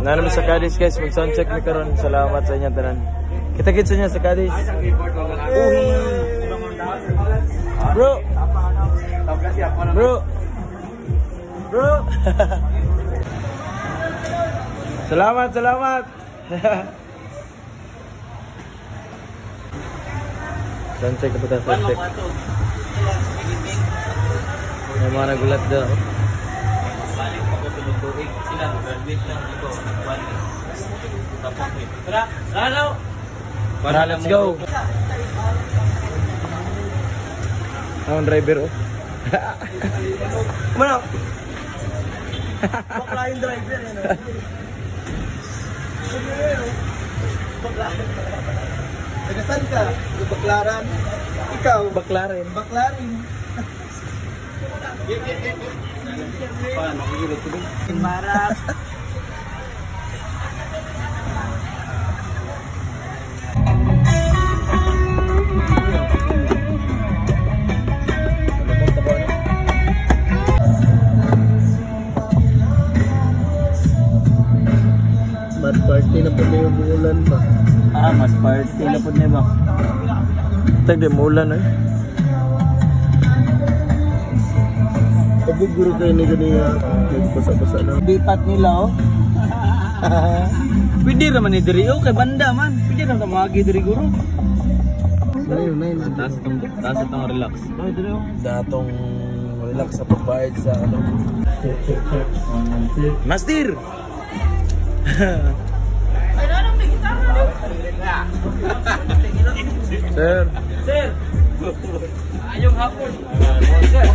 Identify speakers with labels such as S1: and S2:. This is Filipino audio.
S1: Naman sa Cadiz guys, mag-soundcheck mi karon. Salamat sa inyong tanan. Kita-kitsa niya sa Cadiz. Uy. Bro. Bro. Bro. Salamat, salamat. Soundcheck na po tayo, soundcheck. May mga nagulat daw.
S2: Balik ako sa lutuig. Sila, graduate lang dito. Balik. Tapos eh. Tara, lalo!
S1: Para, let's go! Ang driver oh.
S3: Kumano? Bakla yung driver yan oh. Nagasan ka? Baklaran? Ikaw?
S1: Baklarin.
S3: Baklarin.
S2: Paano? Magigilid ko din.
S3: Marap.
S1: Mad party na po yung bulan pa.
S3: Mad party na po niya ba?
S1: Tag di mulan eh. Paguguro kayo ni ganiya. Basa-basa na.
S3: Bipat nila oh. Pwede naman ni diri oh, kay banda man. Pwede naman magi diri guro.
S2: Taas itong relax.
S1: Datong relax sa pagbayad sa ano. Master! Sir!
S3: Sir! Ayong hapon. Sir!